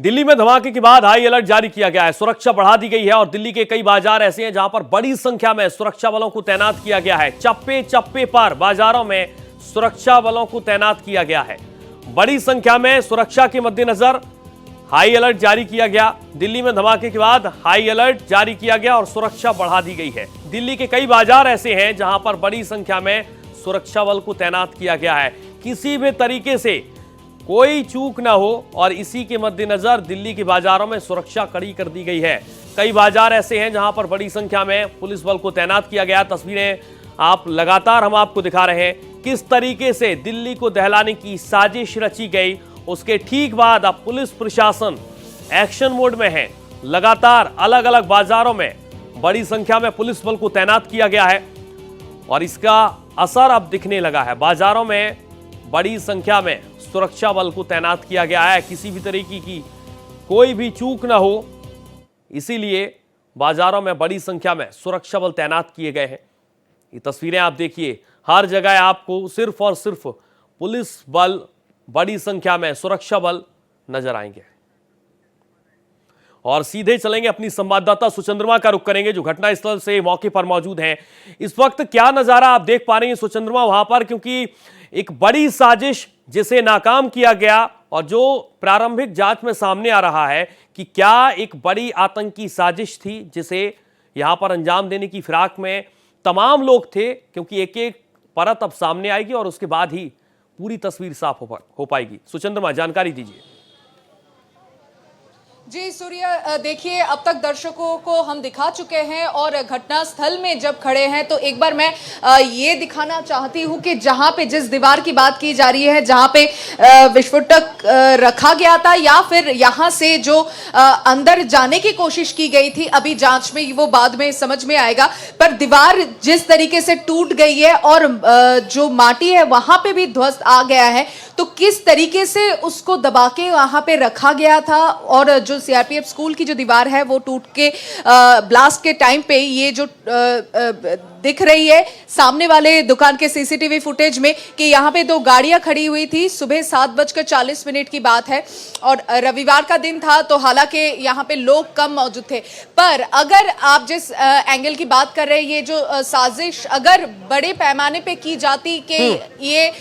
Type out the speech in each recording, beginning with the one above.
दिल्ली में धमाके के बाद हाई अलर्ट जारी किया गया है। सुरक्षा बढ़ा दी गई है और दिल्ली के कई बाजार ऐसे हैं जहां पर बड़ी संख्या में सुरक्षा बलों को तैनात किया गया है। चप्पे चप्पे पर बाजारों में सुरक्षा बलों को तैनात किया गया है। बड़ी संख्या में सुरक्षा के मद्देनजर हाई अलर्ट जारी किया गया। दिल्ली में धमाके के बाद हाई अलर्ट जारी किया गया और सुरक्षा बढ़ा दी गई है। दिल्ली के कई बाजार ऐसे हैं जहां पर बड़ी संख्या में सुरक्षा बल को तैनात किया गया है। किसी भी तरीके से कोई चूक ना हो और इसी के मद्देनजर दिल्ली के बाजारों में सुरक्षा कड़ी कर दी गई है। कई बाजार ऐसे हैं जहां पर बड़ी संख्या में पुलिस बल को तैनात किया गया। तस्वीरें आप लगातार हम आपको दिखा रहे हैं किस तरीके से दिल्ली को दहलाने की साजिश रची गई। उसके ठीक बाद अब पुलिस प्रशासन एक्शन मोड में है। लगातार अलग अलग बाजारों में बड़ी संख्या में पुलिस बल को तैनात किया गया है और इसका असर अब दिखने लगा है। बाजारों में बड़ी संख्या में सुरक्षा बल को तैनात किया गया है। किसी भी तरीके की कोई भी चूक ना हो, इसीलिए बाजारों में बड़ी संख्या में सुरक्षा बल तैनात किए गए हैं। ये तस्वीरें आप देखिए, हर जगह आपको सिर्फ और सिर्फ पुलिस बल, बड़ी संख्या में सुरक्षा बल नजर आएंगे। और सीधे चलेंगे अपनी संवाददाता सुचंद्रमा का रुख करेंगे जो घटनास्थल से मौके पर मौजूद हैं। इस वक्त क्या नजारा आप देख पा रहे हैं सुचंद्रमा वहां पर, क्योंकि एक बड़ी साजिश जिसे नाकाम किया गया और जो प्रारंभिक जांच में सामने आ रहा है कि क्या एक बड़ी आतंकी साजिश थी जिसे यहां पर अंजाम देने की फिराक में तमाम लोग थे, क्योंकि एक एक परत अब सामने आएगी और उसके बाद ही पूरी तस्वीर साफ हो पाएगी। सुचंद्रमा, जानकारी दीजिए। जी सूर्य, देखिए अब तक दर्शकों को हम दिखा चुके हैं और घटना स्थल में जब खड़े हैं तो एक बार मैं ये दिखाना चाहती हूँ कि जहाँ पे जिस दीवार की बात की जा रही है, जहाँ पे विस्फोटक रखा गया था या फिर यहाँ से जो अंदर जाने की कोशिश की गई थी, अभी जांच में वो बाद में समझ में आएगा, पर दीवार जिस तरीके से टूट गई है और जो माटी है वहां पे भी ध्वस्त आ गया है, तो किस तरीके से उसको दबा के वहां पे रखा गया था और जो सीआरपीएफ स्कूल की जो दीवार है वो टूट के ब्लास्ट के टाइम पे ये जो दिख रही है सामने वाले दुकान के सीसीटीवी फुटेज में कि यहाँ पे दो गाड़ियां खड़ी हुई थी। सुबह 7:40 की बात है और रविवार का दिन था, तो हालांकि यहाँ पे लोग कम मौजूद थे, पर अगर आप जिस एंगल की बात कर रहे हैं, ये जो साजिश अगर बड़े पैमाने पे की जाती कि ये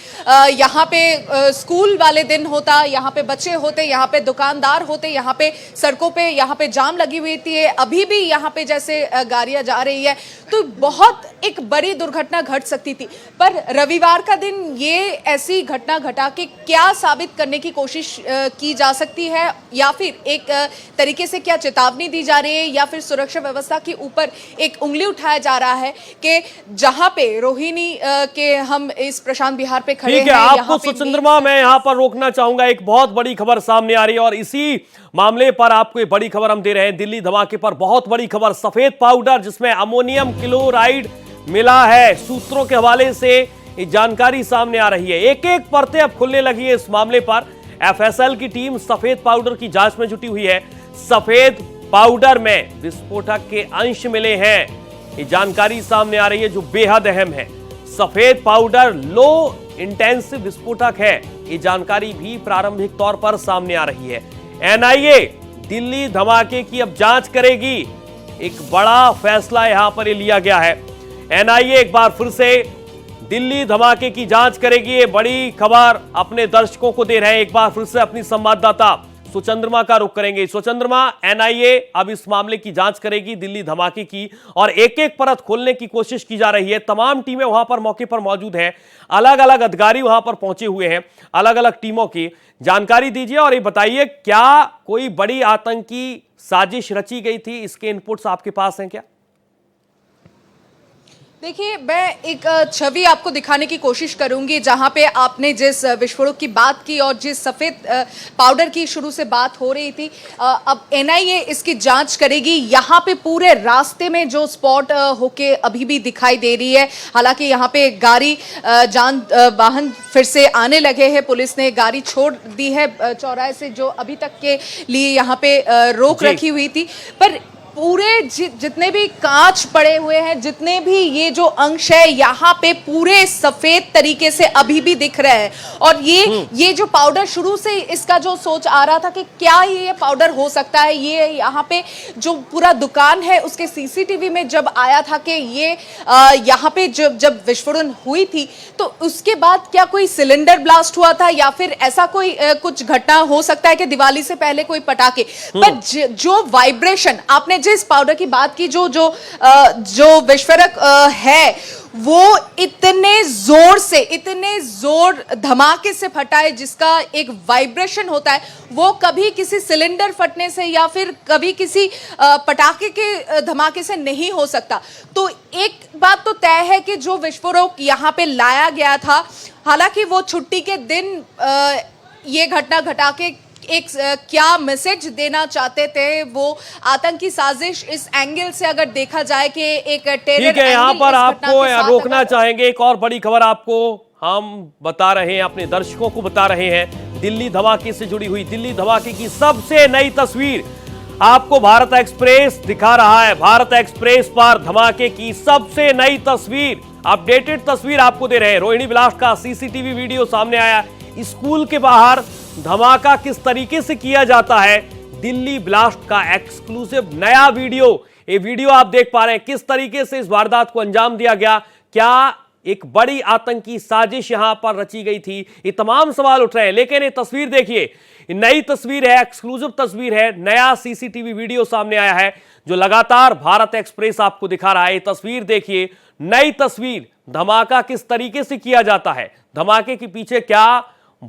यहाँ पे स्कूल वाले दिन होता, यहाँ पे बच्चे होते, यहाँ पे दुकानदार होते, यहाँ पे सड़कों पे यहाँ पे जाम लगी हुई थी, अभी भी यहाँ पे जैसे गाड़ियां जा रही है, तो बहुत एक बड़ी दुर्घटना घट सकती थी। पर रविवार का दिन ये ऐसी घटना घटा के क्या साबित करने की कोशिश की जा सकती है, या फिर एक तरीके से क्या चेतावनी दी जा रही है, या फिर सुरक्षा व्यवस्था के ऊपर एक उंगली उठाया जा रहा है कि जहां पे रोहिणी के हम इस प्रशांत बिहार पे खड़े हैं। आपको सुचंद्रमा मैं यहां पर रोकना चाहूंगा, एक बहुत बड़ी खबर सामने आ रही है और इसी मामले पर आपको एक बड़ी खबर हम दे रहे हैं। दिल्ली धमाके पर बहुत बड़ी खबर, सफेद पाउडर जिसमें अमोनियम क्लोराइड मिला है। सूत्रों के हवाले से ये जानकारी सामने आ रही है। एक एक परतें अब खुलने लगी है इस मामले पर। एफएसएल की टीम सफेद पाउडर की जांच में जुटी हुई है। सफेद पाउडर में विस्फोटक के अंश मिले हैं, ये जानकारी सामने आ रही है जो बेहद अहम है। सफेद पाउडर लो इंटेंसिव विस्फोटक है, ये जानकारी भी प्रारंभिक तौर पर सामने आ रही है। एनआईए दिल्ली धमाके की अब जांच करेगी। एक बड़ा फैसला यहां पर लिया गया है। एनआईए एक बार फिर से दिल्ली धमाके की जांच करेगी। ये बड़ी खबर अपने दर्शकों को दे रहे हैं। एक बार फिर से अपनी संवाददाता सुचंद्रमा का रुख करेंगे। सुचंद्रमा, एनआईए अब इस मामले की जांच करेगी दिल्ली धमाके की और एक एक परत खोलने की कोशिश की जा रही है। तमाम टीमें वहां पर मौके पर मौजूद हैं, अलग अलग अधिकारी वहां पर पहुंचे हुए हैं, अलग अलग टीमों की। जानकारी दीजिए और ये बताइए, क्या कोई बड़ी आतंकी साजिश रची गई थी? इसके इनपुट्स आपके पास हैं क्या? देखिए, मैं एक छवि आपको दिखाने की कोशिश करूंगी जहां पे आपने जिस विस्फोटक की बात की और जिस सफेद पाउडर की शुरू से बात हो रही थी, अब एनआईए इसकी जांच करेगी। यहाँ पे पूरे रास्ते में जो स्पॉट होके अभी भी दिखाई दे रही है, हालांकि यहाँ पे गाड़ी वाहन फिर से आने लगे हैं। पुलिस ने गाड़ी छोड़ दी है चौराहे से, जो अभी तक के लिए यहाँ पे रोक रखी हुई थी, पर पूरे जितने भी कांच पड़े हुए हैं, जितने भी ये जो अंश है यहाँ पे पूरे सफेद तरीके से अभी भी दिख रहे हैं। और ये जो पाउडर, शुरू से इसका जो सोच आ रहा था कि क्या ये पाउडर हो सकता है, ये यहाँ पे जो पूरा दुकान है उसके सीसीटीवी में जब आया था कि ये यहाँ पे जब विस्फोटन हुई थी तो उसके बाद क्या कोई सिलेंडर ब्लास्ट हुआ था या फिर ऐसा कोई कुछ घटना हो सकता है कि दिवाली से पहले कोई पटाखे। पर जो वाइब्रेशन, आपने जिस पाउडर की बात की, जो विस्फोटक है वो इतने जोर धमाके से फटा है जिसका एक वाइब्रेशन होता है, वो कभी किसी सिलेंडर फटने से या फिर कभी किसी पटाखे के धमाके से नहीं हो सकता। तो एक बात तो तय है कि जो विस्फोटक यहाँ पे लाया गया था, हालांकि वो छुट्टी के दिन ये घटना घटा के एक क्या मैसेज देना चाहते थे, वो आतंकी साजिश इस एंगल से अगर देखा जाए कि एक टेरर ठीक है। यहाँ पर आपको रोकना चाहेंगे, एक और बड़ी खबर आपको हम बता रहे हैं, अपने दर्शकों को बता रहे हैं। दिल्ली धमाके से जुड़ी हुई, दिल्ली धमाके की सबसे नई तस्वीर आपको भारत एक्सप्रेस दिखा रहा है। भारत एक्सप्रेस पर धमाके की सबसे नई तस्वीर, अपडेटेड तस्वीर आपको दे रहे हैं। रोहिणी ब्लास्ट का सीसीटीवी वीडियो सामने आया। स्कूल के बाहर धमाका किस तरीके से किया जाता है, दिल्ली ब्लास्ट का एक्सक्लूसिव नया वीडियो। ये वीडियो आप देख पा रहे हैं किस तरीके से इस वारदात को अंजाम दिया गया। क्या एक बड़ी आतंकी साजिश यहां पर रची गई थी, ये तमाम सवाल उठ रहे हैं। लेकिन ये तस्वीर देखिए, नई तस्वीर है, एक्सक्लूसिव तस्वीर है, नया सीसीटीवी वीडियो सामने आया है जो लगातार भारत एक्सप्रेस आपको दिखा रहा है। ये तस्वीर देखिए, नई तस्वीर, धमाका किस तरीके से किया जाता है, धमाके के पीछे क्या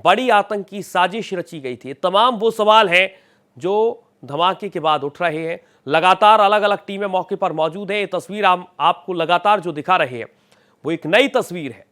बड़ी आतंकी साजिश रची गई थी। तमाम वो सवाल हैं जो धमाके के बाद उठ रहे हैं। लगातार अलग अलग टीमें मौके पर मौजूद हैं। ये तस्वीर आपको लगातार जो दिखा रहे हैं वो एक नई तस्वीर है।